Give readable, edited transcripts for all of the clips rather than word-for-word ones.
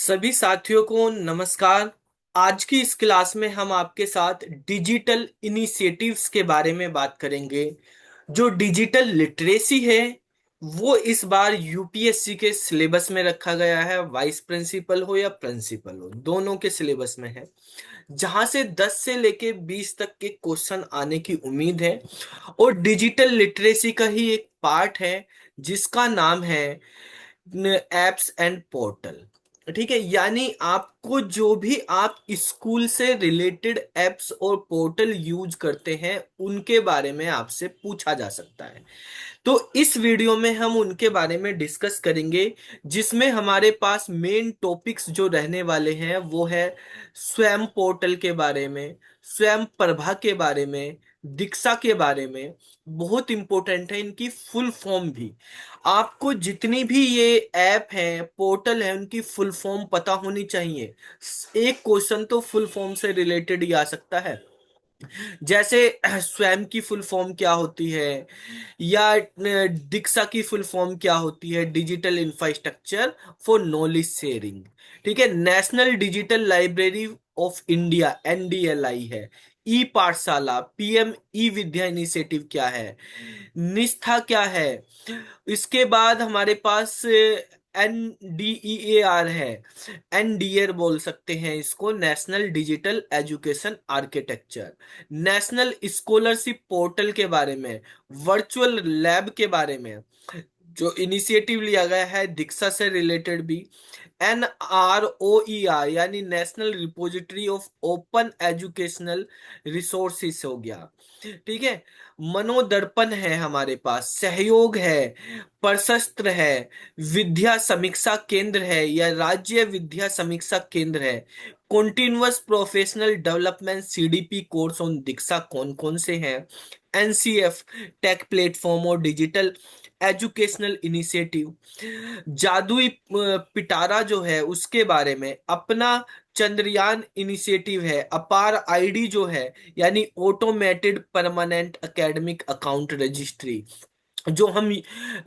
सभी साथियों को नमस्कार। आज की इस क्लास में हम आपके साथ डिजिटल इनिशिएटिव्स के बारे में बात करेंगे। जो डिजिटल लिटरेसी है वो इस बार यूपीएससी के सिलेबस में रखा गया है। वाइस प्रिंसिपल हो या प्रिंसिपल हो, दोनों के सिलेबस में है, जहां से 10 से लेके 20 तक के क्वेश्चन आने की उम्मीद है। और डिजिटल लिटरेसी का ही एक पार्ट है जिसका नाम है एप्स एंड पोर्टल। ठीक है, यानी आपको जो भी आप स्कूल से रिलेटेड एप्स और पोर्टल यूज करते हैं उनके बारे में आपसे पूछा जा सकता है। तो इस वीडियो में हम उनके बारे में डिस्कस करेंगे, जिसमें हमारे पास मेन टॉपिक्स जो रहने वाले हैं वो है स्वयं पोर्टल के बारे में, स्वयं प्रभा के बारे में, दीक्षा के बारे में। बहुत इंपॉर्टेंट है इनकी फुल फॉर्म भी। आपको जितनी भी ये ऐप है, पोर्टल है, उनकी फुल फॉर्म पता होनी चाहिए। एक क्वेश्चन तो फुल फॉर्म से रिलेटेड ही आ सकता है, जैसे स्वयं की फुल फॉर्म क्या होती है, या दीक्षा की फुल फॉर्म क्या होती है, digital infrastructure for knowledge sharing. ठीक है, national digital library of India NDLI है। ई पाठशाला, पीएम ई विद्या इनिशिएटिव क्या है, निष्ठा क्या है। इसके बाद हमारे पास NDEAR है, एनडीएर बोल सकते हैं इसको, national digital education architecture. National scholarship portal के बारे में, वर्चुअल लैब के बारे में जो इनिशिएटिव लिया गया है दीक्षा से रिलेटेड भी। NROER यानी national repository of open educational resources हो गया। ठीक है, मनोदर्पण है हमारे पास, सहयोग है, प्रशस्त्र है, विद्या समीक्षा केंद्र है या राज्य विद्या समीक्षा केंद्र है। Continuous professional development CDP course on DIKSHA कौन कौन से हैं। एनसीएफ टेक प्लेटफॉर्म और डिजिटल एजुकेशनल इनिशिएटिव। जादुई पिटारा जो है उसके बारे में, अपना चंद्रयान इनिशिएटिव है, अपार आईडी जो है यानी automated permanent academic account registry जो हम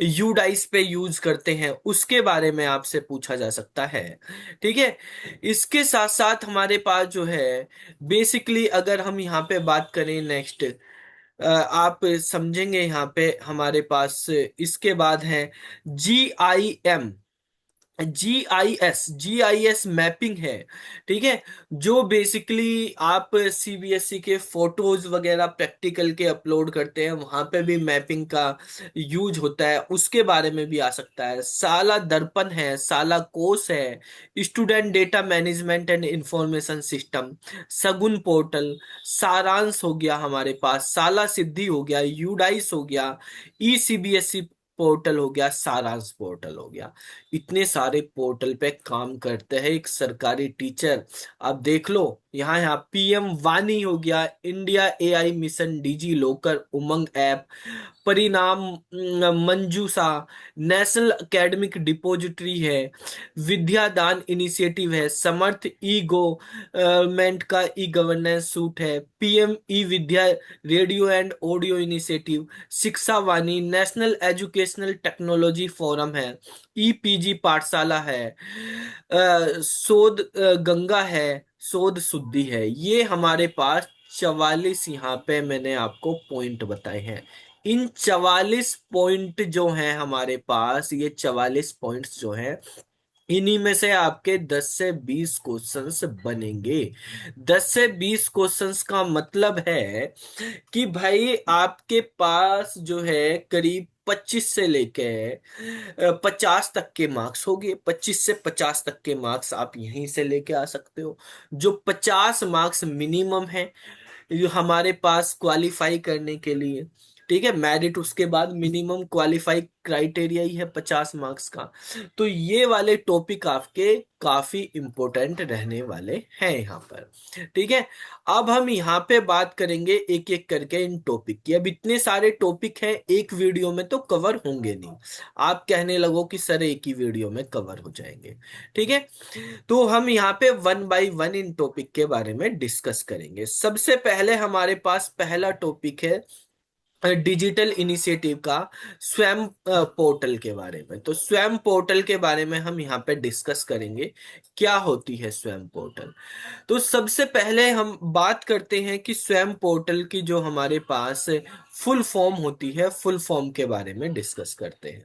यूडाइस पे यूज करते हैं, उसके बारे में आपसे पूछा जा सकता है। ठीक है, इसके साथ साथ हमारे पास जो है बेसिकली, अगर हम यहाँ पे बात करें नेक्स्ट, आप समझेंगे यहाँ पे हमारे पास इसके बाद है GIM, जीआईएस मैपिंग है। ठीक है, जो बेसिकली आप सीबीएसई के फोटोज वगैरह प्रैक्टिकल के अपलोड करते हैं, वहां पे भी मैपिंग का यूज होता है, उसके बारे में भी आ सकता है। साला दर्पण है, साला कोस है, student data management and information system, सगुन पोर्टल, सारांश हो गया हमारे पास, साला सिद्धि हो गया, यूडाइस हो गया, ई सीबीएसई पोर्टल हो गया, सारांश पोर्टल हो गया। इतने सारे पोर्टल पे काम करते हैं एक सरकारी टीचर। आप देख लो, यहाँ पीएम वानी हो गया, India AI mission, digi locker, उमंग ऐप, परिणाम मंजूसा, नेशनल एकेडमिक डिपॉजिटरी है, विद्यादान इनिशिएटिव है, समर्थ ई गवर्नमेंट का ई गवर्नेंस सूट है, PM E Vidya radio and audio initiative, शिक्षा वाणी, नेशनल एजुकेशनल टेक्नोलॉजी फोरम है, ईपीजी पाठशाला है, शोध गंगा है, शोध शुद्धि है। ये हमारे पास 44 यहाँ पे मैंने आपको पॉइंट बताए हैं। इन 44 पॉइंट जो हैं हमारे पास, ये 44 पॉइंट्स जो हैं, इन्हीं में से आपके 10 से 20 क्वेश्चंस बनेंगे। 10 से 20 क्वेश्चंस का मतलब है कि भाई आपके पास जो है करीब 25 से लेके 50 तक के मार्क्स हो गए। 25 से 50 तक के मार्क्स आप यहीं से लेके आ सकते हो। जो 50 मार्क्स मिनिमम है जो हमारे पास क्वालिफाई करने के लिए। ठीक है, मेरिट उसके बाद मिनिमम क्वालिफाई क्राइटेरिया ही है 50 मार्क्स का। तो ये वाले टॉपिक आपके काफी इंपॉर्टेंट रहने वाले हैं यहाँ पर। ठीक है, अब हम यहाँ पे बात करेंगे एक एक करके इन टॉपिक की। अब इतने सारे टॉपिक हैं, एक वीडियो में तो कवर होंगे नहीं। आप कहने लगो कि सर एक ही वीडियो में कवर हो जाएंगे। ठीक है, तो हम यहाँ पे one by one in topic के बारे में डिस्कस करेंगे। सबसे पहले हमारे पास पहला टॉपिक है डिजिटल इनिशिएटिव का स्वयं पोर्टल के बारे में। तो स्वयं पोर्टल के बारे में हम यहाँ पे डिस्कस करेंगे, क्या होती है स्वयं पोर्टल। तो सबसे पहले हम बात करते हैं कि स्वयं पोर्टल की जो हमारे पास फुल फॉर्म होती है, फुल फॉर्म के बारे में डिस्कस करते हैं।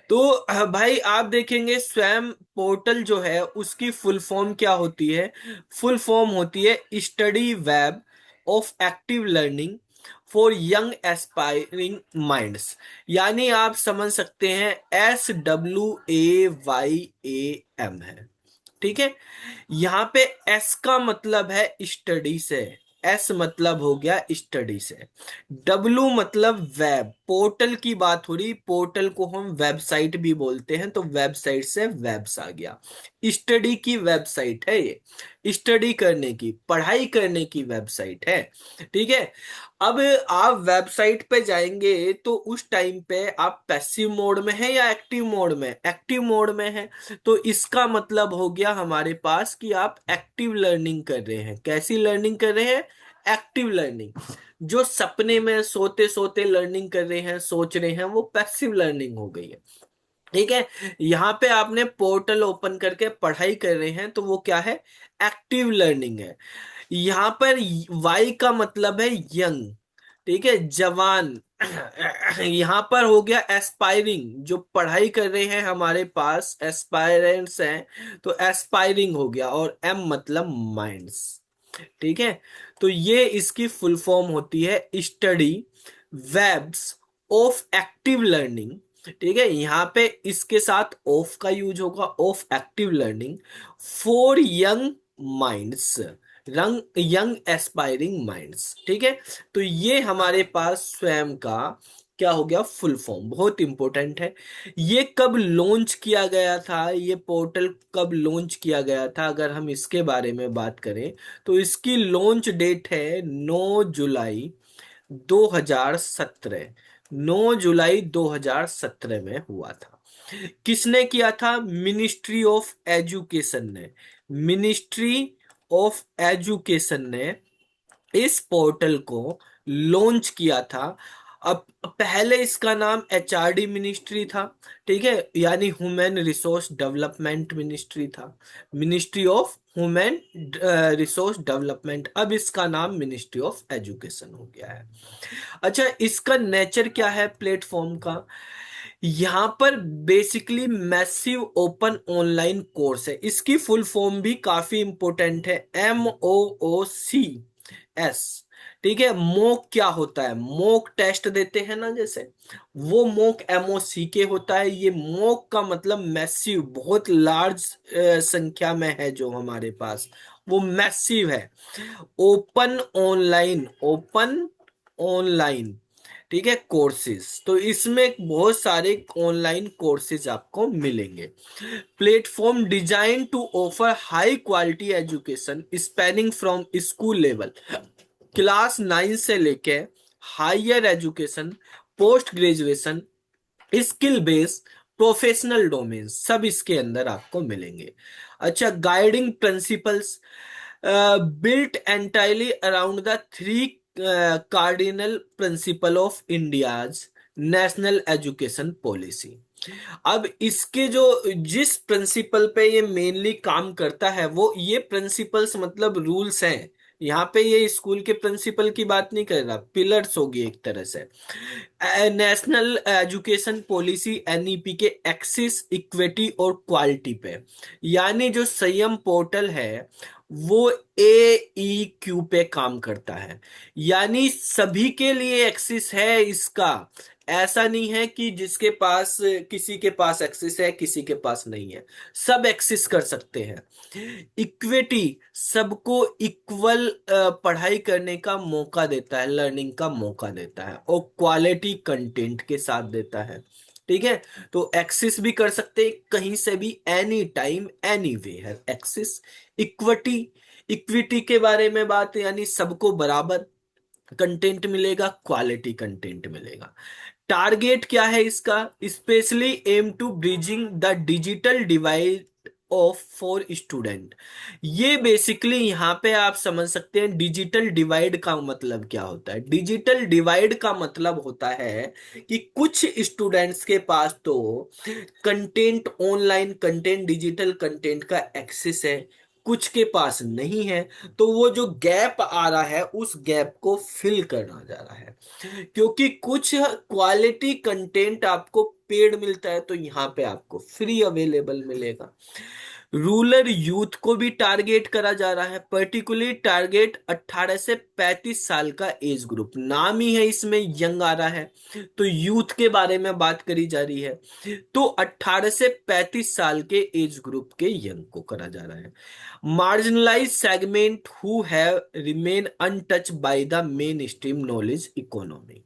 तो भाई आप देखेंगे स्वयं पोर्टल जो है उसकी फुल फॉर्म क्या होती है। फुल फॉर्म होती है study web of active learning for young aspiring minds. यानी आप समझ सकते हैं SWAYAM है, ठीक है। यहाँ पे एस का मतलब है स्टडी से, एस मतलब हो गया स्टडी से। डब्लू मतलब वेब, पोर्टल की बात हो रही, पोर्टल को हम वेबसाइट भी बोलते हैं, तो वेबसाइट से वेब्स आ गया। स्टडी की वेबसाइट है ये, स्टडी करने की, पढ़ाई करने की वेबसाइट है, ठीक है। अब आप वेबसाइट पे जाएंगे तो उस टाइम पे आप पैसिव मोड में है या एक्टिव मोड में, एक्टिव मोड में है। तो इसका मतलब हो गया हमारे पास कि आप एक्टिव लर्निंग कर रहे हैं। कैसी लर्निंग कर रहे हैं? Active learning. जो सपने में सोते सोते लर्निंग कर रहे हैं, सोच रहे हैं, वो पैसिव लर्निंग हो गई है, ठीक है। यहाँ पे आपने पोर्टल ओपन करके पढ़ाई कर रहे हैं, तो वो क्या है? एक्टिव लर्निंग है। यहाँ पर वाई का मतलब है यंग, ठीक है, जवान। यहाँ पर हो गया एस्पायरिंग, जो पढ़ाई कर रहे हैं हमारे पास एस्पायरेंट्स हैं, तो एस्पायरिंग हो गया। और एम मतलब माइंड्स, ठीक है। तो ये इसकी फुल फॉर्म होती है study webs of active learning, ठीक है। यहाँ पे इसके साथ ऑफ का यूज होगा, of active learning for young minds, रंग यंग एस्पायरिंग माइंड्स, ठीक है। तो ये हमारे पास स्वयं का क्या हो गया? Full form. बहुत इंपॉर्टेंट है। ये कब लॉन्च किया गया था, ये पोर्टल कब लॉन्च किया गया था, अगर हम इसके बारे में बात करें तो इसकी लॉन्च डेट है 9 जुलाई 2017। 9 जुलाई 2017 में हुआ था। किसने किया था? मिनिस्ट्री ऑफ एजुकेशन ने, मिनिस्ट्री ऑफ एजुकेशन ने इस पोर्टल को लॉन्च किया था। अब पहले इसका नाम एचआरडी मिनिस्ट्री था, ठीक है, यानी ह्यूमन रिसोर्स डेवलपमेंट मिनिस्ट्री था, ministry of human resource development. अब इसका नाम मिनिस्ट्री ऑफ एजुकेशन हो गया है। अच्छा, इसका नेचर क्या है प्लेटफॉर्म का? यहाँ पर basically massive open online course है। इसकी फुल फॉर्म भी काफी इंपॉर्टेंट है, MOOCS, ठीक है। मोक क्या होता है? मोक टेस्ट देते हैं ना, जैसे वो मोक MOCK होता है। ये मोक का मतलब मैसिव, बहुत लार्ज संख्या में है जो हमारे पास, वो मैसिव है। ओपन ऑनलाइन, ओपन ऑनलाइन, ठीक है, कोर्सेज। तो इसमें बहुत सारे ऑनलाइन कोर्सेज आपको मिलेंगे। Platform design to offer high quality education spanning from school level, class 9 से लेके higher education, post graduation, skill based, professional domain, सब इसके अंदर आपको मिलेंगे। अच्छा, guiding principles built entirely around the three cardinal principle of India's national education policy. अब इसके जो, जिस प्रिंसिपल पे ये मेनली काम करता है, वो ये प्रिंसिपल्स मतलब रूल्स हैं। यहाँ पे ये स्कूल के प्रिंसिपल की बात नहीं कर रहा, पिलर्स होगी एक तरह से। नेशनल एजुकेशन पॉलिसी NEP के एक्सेस, इक्विटी और क्वालिटी पे, यानी जो संयम पोर्टल है वो AEQ पे काम करता है। यानी सभी के लिए एक्सेस है इसका। ऐसा नहीं है कि जिसके पास, किसी के पास एक्सेस है किसी के पास नहीं है, सब एक्सेस कर सकते हैं। इक्विटी, सबको इक्वल पढ़ाई करने का मौका देता है, लर्निंग का मौका देता है, और क्वालिटी कंटेंट के साथ देता है, ठीक है। तो एक्सेस भी कर सकते हैं कहीं से भी, एनी टाइम एनी वे है एक्सेस। इक्विटी, इक्विटी के बारे में बात, यानी सबको बराबर कंटेंट मिलेगा, क्वालिटी कंटेंट मिलेगा। टारगेट क्या है इसका? Specially aim to bridging the digital divide of for student. ये बेसिकली यहाँ पे आप समझ सकते हैं डिजिटल डिवाइड का मतलब क्या होता है। डिजिटल डिवाइड का मतलब होता है कि कुछ स्टूडेंट्स के पास तो content, online content, digital content का एक्सेस है, कुछ के पास नहीं है। तो वो जो गैप आ रहा है उस गैप को फिल करना जा रहा है, क्योंकि कुछ क्वालिटी कंटेंट आपको पेड मिलता है तो यहाँ पे आपको फ्री अवेलेबल मिलेगा। रूरल यूथ को भी टारगेट करा जा रहा है, पर्टिकुलरली टारगेट 18 से 35 साल का एज ग्रुप, नाम ही है इसमें यंग आ रहा है, तो यूथ के बारे में बात करी जा रही है। तो 18 से 35 साल के एज ग्रुप के यंग को करा जा रहा है। Marginalise segment who have remain untouch by the main stream knowledge economy,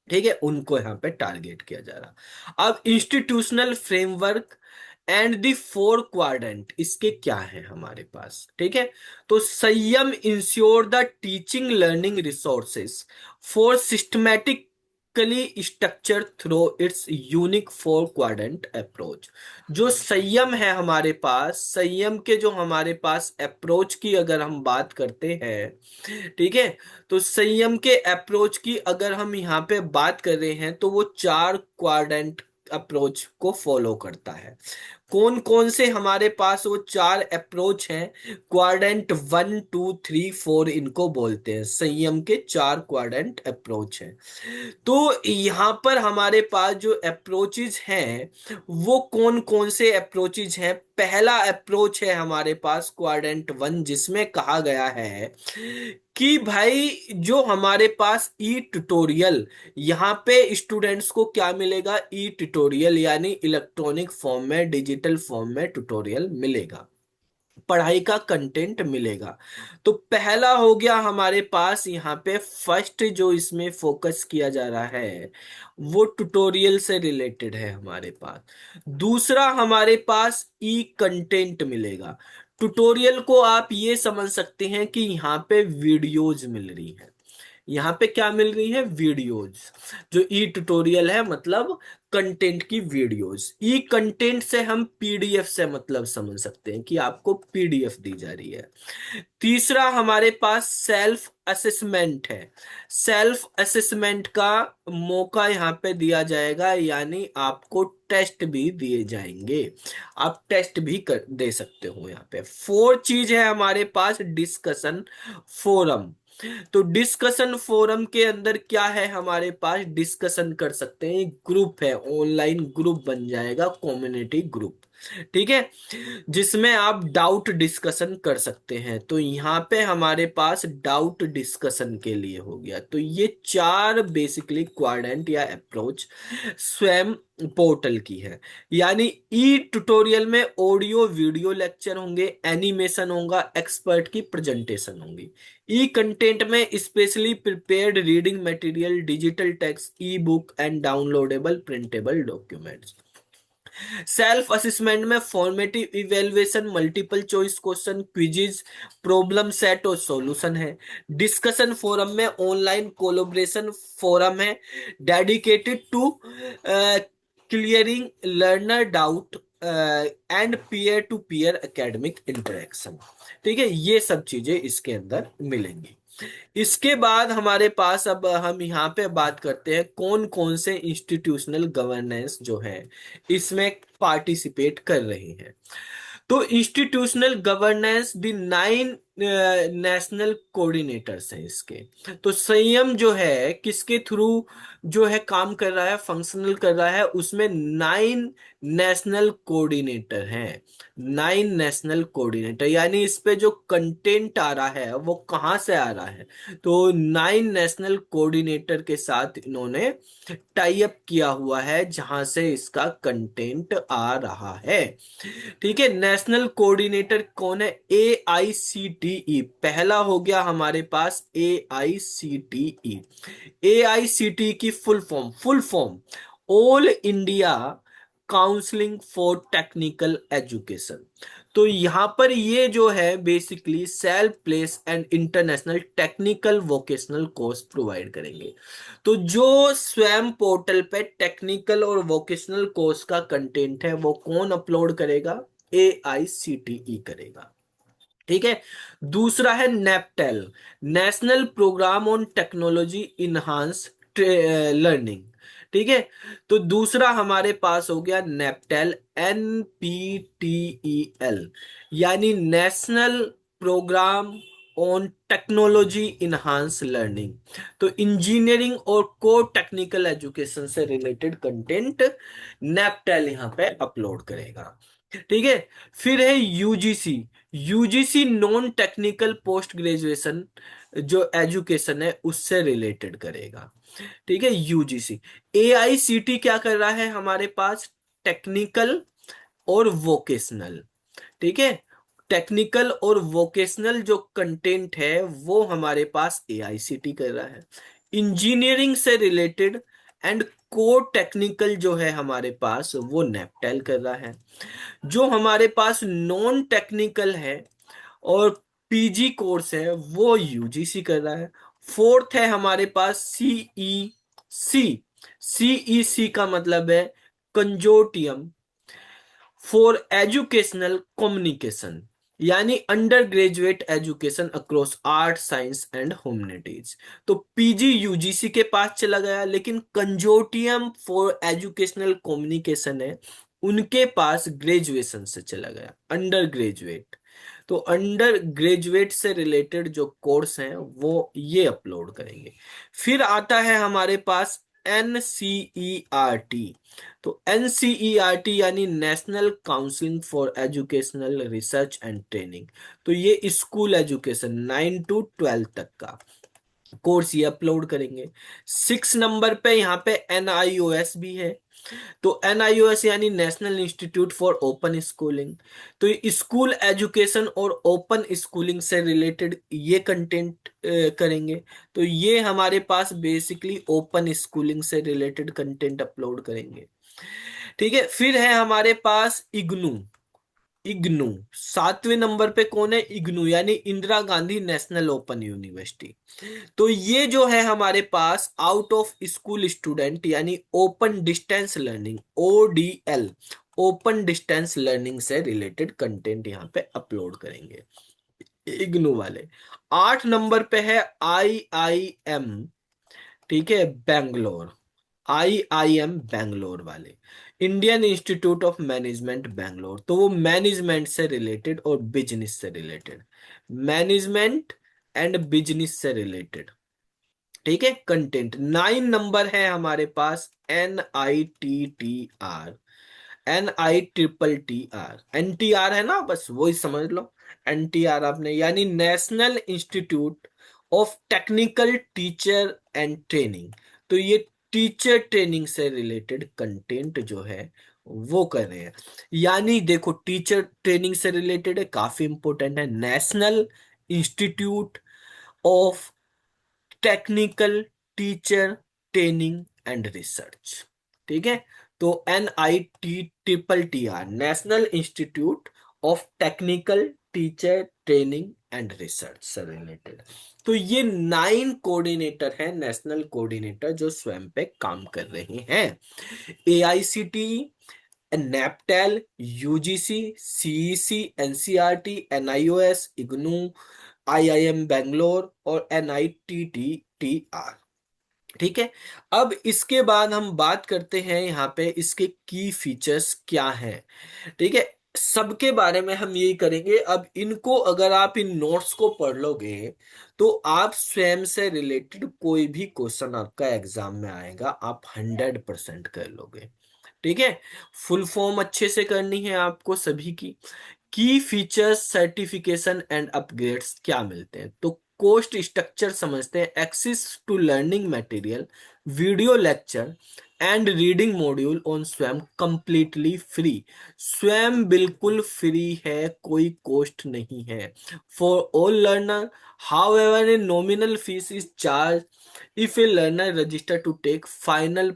ठीक है, उनको यहाँ पे टारगेट किया जा रहा। अब institutional framework and the four quadrant इसके क्या है हमारे पास, ठीक है। तो संयम ensure the teaching learning resources for systematically structure through it's unique four quadrant approach. जो संयम है हमारे पास, संयम के जो हमारे पास अप्रोच की अगर हम बात करते हैं, ठीक है, तो संयम के अप्रोच की अगर हम यहाँ पे बात कर रहे हैं तो वो चार क्वाड्रेंट अप्रोच को फॉलो करता है। कौन कौन से हमारे पास वो चार अप्रोच हैं? क्वाड्रेंट 1 2 3 4 इनको बोलते हैं, संयम के चार क्वाड्रेंट अप्रोच हैं। तो यहाँ पर हमारे पास जो अप्रोचेज हैं वो कौन कौन से अप्रोचेज हैं? पहला अप्रोच है हमारे पास क्वाड्रेंट 1, जिसमें कहा गया है कि भाई जो हमारे पास ई ट्यूटोरियल, यहाँ पे स्टूडेंट्स को क्या मिलेगा? ई ट्यूटोरियल, यानी इलेक्ट्रॉनिक फॉर्म में, डिजिटल फॉर्म में ट्यूटोरियल मिलेगा, पढ़ाई का कंटेंट मिलेगा। तो पहला हो गया हमारे पास यहाँ पे, फर्स्ट जो इसमें फोकस किया जा रहा है वो ट्यूटोरियल से रिलेटेड है हमारे पास। दूसरा हमारे पास ई कंटेंट मिलेगा। ट्यूटोरियल को आप ये समझ सकते हैं कि यहाँ पे वीडियोज मिल रही है, यहाँ पे क्या मिल रही है? वीडियोज। जो ई ट्यूटोरियल है मतलब कंटेंट की वीडियोज। ई कंटेंट से हम पीडीएफ से मतलब समझ सकते हैं कि आपको पीडीएफ दी जा रही है। तीसरा हमारे पास सेल्फ असेसमेंट है। सेल्फ असेसमेंट का मौका यहाँ पे दिया जाएगा, यानी आपको टेस्ट भी दिए जाएंगे, आप टेस्ट भी कर दे सकते हो। यहाँ पे फोर चीज है हमारे पास, डिस्कशन फोरम। तो डिस्कशन फोरम के अंदर क्या है हमारे पास? डिस्कशन कर सकते हैं, ग्रुप है, ऑनलाइन ग्रुप बन जाएगा, कम्युनिटी ग्रुप, ठीक है, जिसमें आप डाउट डिस्कशन कर सकते हैं। तो यहाँ पे हमारे पास डाउट डिस्कशन के लिए हो गया। तो ये चार बेसिकली क्वाड्रेंट या अप्रोच स्वयं पोर्टल की है। यानी ई ट्यूटोरियल में ऑडियो वीडियो लेक्चर होंगे, एनिमेशन होगा, एक्सपर्ट की प्रेजेंटेशन होंगी। ई कंटेंट में specially prepared reading material, digital text, e book and downloadable printable documents. Self assessment में formative evaluation, multiple choice question, quizzes, problem set और solution है। Discussion forum में online collaboration forum है, dedicated to clearing learner doubt and peer to peer academic interaction, ठीक है, ये सब चीजें इसके अंदर मिलेंगी। इसके बाद हमारे पास अब हम यहाँ पे बात करते हैं कौन कौन से इंस्टीट्यूशनल गवर्नेंस जो है इसमें पार्टिसिपेट कर रहे हैं। तो institutional governance the 9 national coordinators हैं इसके। तो संयम जो है किसके थ्रू जो है काम कर रहा है, फंक्शनल कर रहा है, उसमें 9 नेशनल कोऑर्डिनेटर हैं। 9 नेशनल कोऑर्डिनेटर, यानी इस पे जो कंटेंट आ रहा है वो कहाँ से आ रहा है? तो 9 नेशनल कोऑर्डिनेटर के साथ इन्होंने टाई अप किया हुआ है जहां से इसका कंटेंट आ रहा है, ठीक है। नेशनल कोऑर्डिनेटर कौन है? ए आई सी टी ई, पहला हो गया हमारे पास ए आई सी टी ई। ए आई सी टी की full form all India counselling for technical education. तो यहाँ पर ये जो है basically self place and international technical vocational course provide करेंगे। तो जो स्वयं पोर्टल पे टेक्निकल और वोकेशनल कोर्स का कंटेंट है वो कौन अपलोड करेगा? AICTE करेगा। ठीक है। दूसरा है NPTEL, national programme on technology enhanced learning. ठीक है। तो दूसरा हमारे पास हो गया नेपटेल, NPTEL, यानी national programme on technology enhanced learning. तो इंजीनियरिंग और को टेक्निकल एजुकेशन से रिलेटेड कंटेंट नेपटेल यहाँ पे अपलोड करेगा। ठीक है। फिर है UGC, UGC non technical post graduation जो एजुकेशन है उससे रिलेटेड करेगा। ठीक है, यूजीसी। AICT क्या कर रहा है हमारे पास, टेक्निकल और वोकेशनल। ठीक है, टेक्निकल और वोकेशनल जो कंटेंट है वो हमारे पास AICT कर रहा है। इंजीनियरिंग से रिलेटेड एंड को टेक्निकल जो है हमारे पास वो नेपटेल कर रहा है। जो हमारे पास नॉन टेक्निकल है और पीजी कोर्स है वो यूजीसी कर रहा है। फोर्थ है हमारे पास CEC, CEC का मतलब है कंजोर्टियम फॉर एजुकेशनल कम्युनिकेशन, यानी under graduate education across art science and humanities. तो पीजी यूजीसी के पास चला गया, लेकिन कंजोर्टियम फॉर एजुकेशनल कम्युनिकेशन है उनके पास ग्रेजुएशन से चला गया, अंडर ग्रेजुएट। तो अंडर ग्रेजुएट से रिलेटेड जो कोर्स हैं वो ये अपलोड करेंगे। फिर आता है हमारे पास NCERT। तो NCERT यानी national council for educational research and training. तो ये स्कूल एजुकेशन 9 to 12 तक का कोर्स ये अपलोड करेंगे। 6 नंबर पे यहाँ पे NIOS भी है। तो NIOS यानी national institute for open schooling. तो ये स्कूल एजुकेशन और ओपन स्कूलिंग से रिलेटेड ये कंटेंट करेंगे। तो ये हमारे पास बेसिकली ओपन स्कूलिंग से रिलेटेड कंटेंट अपलोड करेंगे। ठीक है। फिर है हमारे पास इग्नू, इग्नू 7वें नंबर पे कौन है, इग्नू यानी Indira Gandhi national open university. तो ये जो है हमारे पास आउट ऑफ स्कूल स्टूडेंट यानी open distance learning, ODL, open distance learning से रिलेटेड कंटेंट यहाँ पे अपलोड करेंगे इग्नू वाले। 8 नंबर पे है IIM। ठीक है, बैंगलोर, IIM बैंगलोर वाले, Indian institute of management Bangalore. तो वो मैनेजमेंट से रिलेटेड और बिजनेस से रिलेटेड, मैनेजमेंट एंड बिजनेस से रिलेटेड। ठीक है, कंटेंट। 9 नंबर है हमारे पास NITTR, NITTR है ना, बस वही समझ लो। NTR आपने, यानी national institute of technical teacher and training. तो ये टीचर ट्रेनिंग से रिलेटेड कंटेंट जो है वो कर रहे हैं। यानी देखो, टीचर ट्रेनिंग से रिलेटेड है, काफी इंपॉर्टेंट है, national institute of technical teacher training and research. ठीक है। तो NITTR, national institute of technical teacher training and research से रिलेटेड। तो ये 9 कोऑर्डिनेटर हैं, नेशनल कोऑर्डिनेटर जो स्वयं पे काम कर रहे हैं। AICTE, नेपटेल, UGC, CEC, NCERT, NIOS, IGNOU, IIM Bangalore और NITTR। ठीक है। अब इसके बाद हम बात करते हैं यहाँ पे इसके की फीचर्स क्या हैं। ठीक है, सबके बारे में हम यही करेंगे। अब इनको अगर आप इन नोट्स को पढ़ लोगे तो आप स्वयं से रिलेटेड कोई भी क्वेश्चन आपका एग्जाम में आएगा आप 100% कर लोगे। ठीक है। फुल फॉर्म अच्छे से करनी है आपको सभी की फीचर्स, सर्टिफिकेशन एंड अपग्रेड्स क्या मिलते हैं। तो कोस्ट स्ट्रक्चर समझते हैं। Access to learning material, video lecture and reading module on स्वयं कंप्लीटली फ्री। स्वयं बिल्कुल फ्री है, कोई कोस्ट नहीं है for all learner. However a nominal fee is charge if a learner register to take final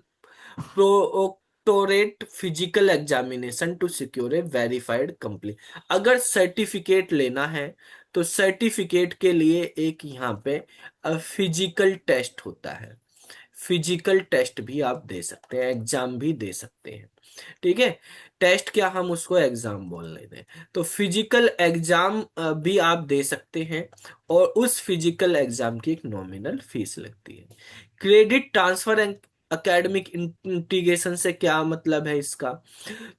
proctored physical examination to secure a verified complete. अगर certificate लेना है तो सर्टिफिकेट के लिए एक यहाँ पे फिजिकल टेस्ट होता है। फिजिकल टेस्ट भी आप दे सकते हैं, एग्जाम भी दे सकते हैं। ठीक है। टेस्ट क्या, हम उसको एग्जाम बोल लेते हैं। तो फिजिकल एग्जाम भी आप दे सकते हैं, और उस फिजिकल एग्जाम की एक नॉमिनल फीस लगती है। Credit transfer and academic integration से क्या मतलब है इसका?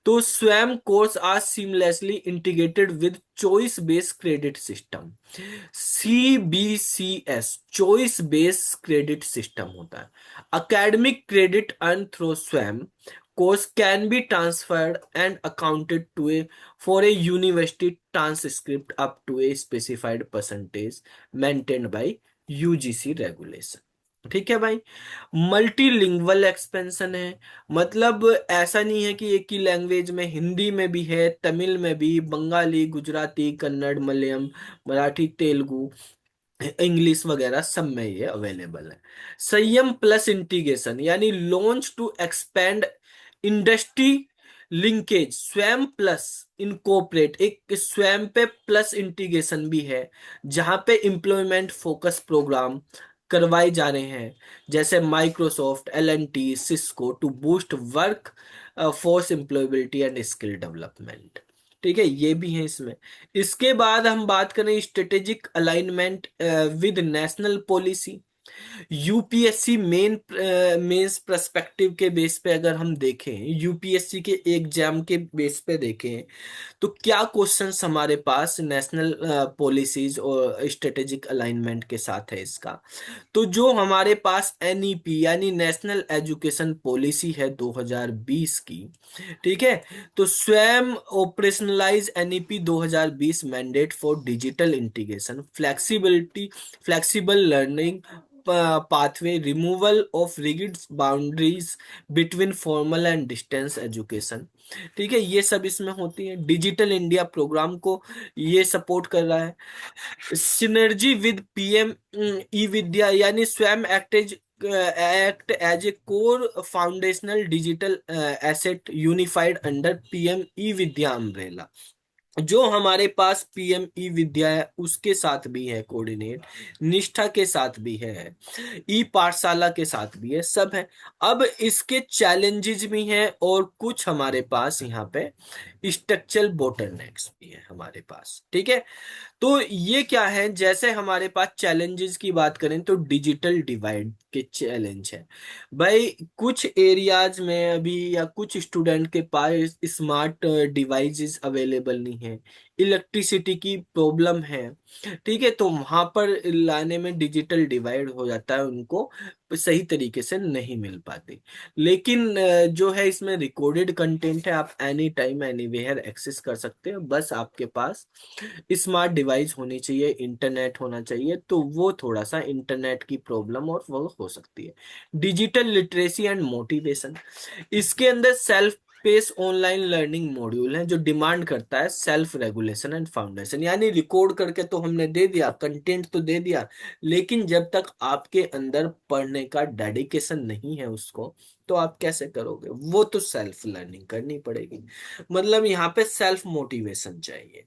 तो Swayam course are seamlessly integrated with choice based credit system. CBCS choice based credit system होता है। Academic credit earn through Swayam course can be transferred and accounted to a for a university transcript up to a specified percentage maintained by UGC regulation। ठीक है भाई। Multilingual expansion है, मतलब ऐसा नहीं है कि एक ही लैंग्वेज में, हिंदी में भी है, तमिल में भी, बंगाली, गुजराती, कन्नड़, मलयालम, मराठी, तेलुगु, इंग्लिश वगैरह सब में ये अवेलेबल है। संयम प्लस इंटीग्रेशन यानी launch to expand industry linkage, Swayam plus incorporate, एक स्वयं पे प्लस इंटीग्रेशन भी है, जहां पे एम्प्लॉयमेंट फोकस प्रोग्राम करवाए जा रहे हैं, जैसे Microsoft, L&T, Cisco, to boost workforce employability and skill development. ठीक है, ये भी है इसमें। इसके बाद हम बात करें strategic alignment with national policy. UPSC mains perspective के बेस पे अगर हम देखें, यूपीएससी के एग्जाम के बेस पे देखें, तो क्या क्वेश्चंस हमारे पास नेशनल पॉलिसीज और स्ट्रेटेजिक अलाइनमेंट के साथ है इसका? तो जो हमारे पास NEP यानी नेशनल एजुकेशन पॉलिसी है 2020 की, ठीक है, तो Swayam operationalise NEP 2020 mandate for digital integration, flexibility, flexible learning pathway, removal of rigid boundaries between formal and distance education। ठीक है, ये सब इसमें होती है। डिजिटल इंडिया प्रोग्राम को ये सपोर्ट कर रहा है। Synergy with PM e Vidya यानी Swayam act as a core foundational digital asset unified under PM e Vidya umbrella. जो हमारे पास PM ई विद्या है उसके साथ भी है कोऑर्डिनेट, निष्ठा के साथ भी है, ई पाठशाला के साथ भी है, सब है। अब इसके चैलेंजेस भी हैं, और कुछ हमारे पास यहाँ पे स्ट्रक्चरल बोटलनेक्स भी है हमारे पास। ठीक है, तो ये क्या है, जैसे हमारे पास चैलेंजेस की बात करें तो डिजिटल डिवाइड के चैलेंज है भाई। कुछ एरियाज में अभी या कुछ स्टूडेंट के पास स्मार्ट डिवाइसेस अवेलेबल नहीं है, इलेक्ट्रिसिटी की प्रॉब्लम है। ठीक है, तो वहां पर लाने में डिजिटल डिवाइड हो जाता है, उनको सही तरीके से नहीं मिल पाती। लेकिन जो है इसमें रिकॉर्डेड कंटेंट है, आप एनी टाइम एनीवेयर एक्सेस कर सकते हो, बस आपके पास स्मार्ट डिवाइस होनी चाहिए, इंटरनेट होना चाहिए, तो वो थोड़ा सा इंटरनेट की प्रॉब्लम और वो हो सकती है। डिजिटल लिटरेसी एंड मोटिवेशन, इसके अंदर self pace online learning module है, जो डिमांड करता है सेल्फ रेगुलेशन एंड फाउंडेशन, यानी रिकॉर्ड करके तो हमने दे दिया, कंटेंट तो दे दिया, लेकिन जब तक आपके अंदर पढ़ने का डेडिकेशन नहीं है उसको, तो आप कैसे करोगे? वो तो सेल्फ लर्निंग करनी पड़ेगी। मतलब यहाँ पे सेल्फ मोटिवेशन चाहिए।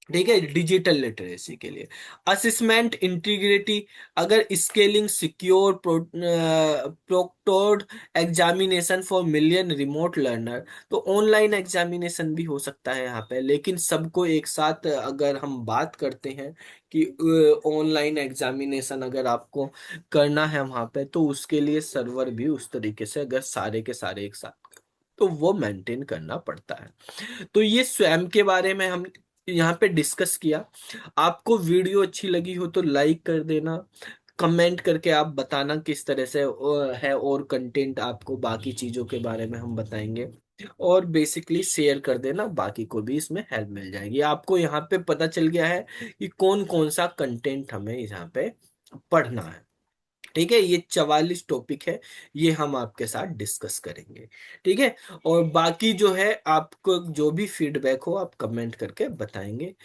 ठीक है, डिजिटल लिटरेसी के लिए असेसमेंट इंटीग्रिटी, अगर scaling secure proctored examination for million remote learner, तो ऑनलाइन एग्जामिनेशन भी हो सकता है यहाँ पे। लेकिन सबको एक साथ अगर हम बात करते हैं कि ऑनलाइन एग्जामिनेशन अगर आपको करना है वहाँ पे, तो उसके लिए सर्वर भी उस तरीके से अगर सारे के सारे एक साथ, तो वो मेंटेन करना पड़ता है। तो ये स्वयं के बारे में हम यहाँ पे डिस्कस किया। आपको वीडियो अच्छी लगी हो तो लाइक कर देना, कमेंट करके आप बताना किस तरह से है, और कंटेंट आपको बाकी चीजों के बारे में हम बताएंगे। और बेसिकली शेयर कर देना, बाकी को भी इसमें हेल्प मिल जाएगी। आपको यहाँ पे पता चल गया है कि कौन कौन सा कंटेंट हमें यहाँ पे पढ़ना है। ठीक है, ये 44 टॉपिक है, ये हम आपके साथ डिस्कस करेंगे। ठीक है, और बाकी जो है आपको जो भी फीडबैक हो आप कमेंट करके बताएंगे।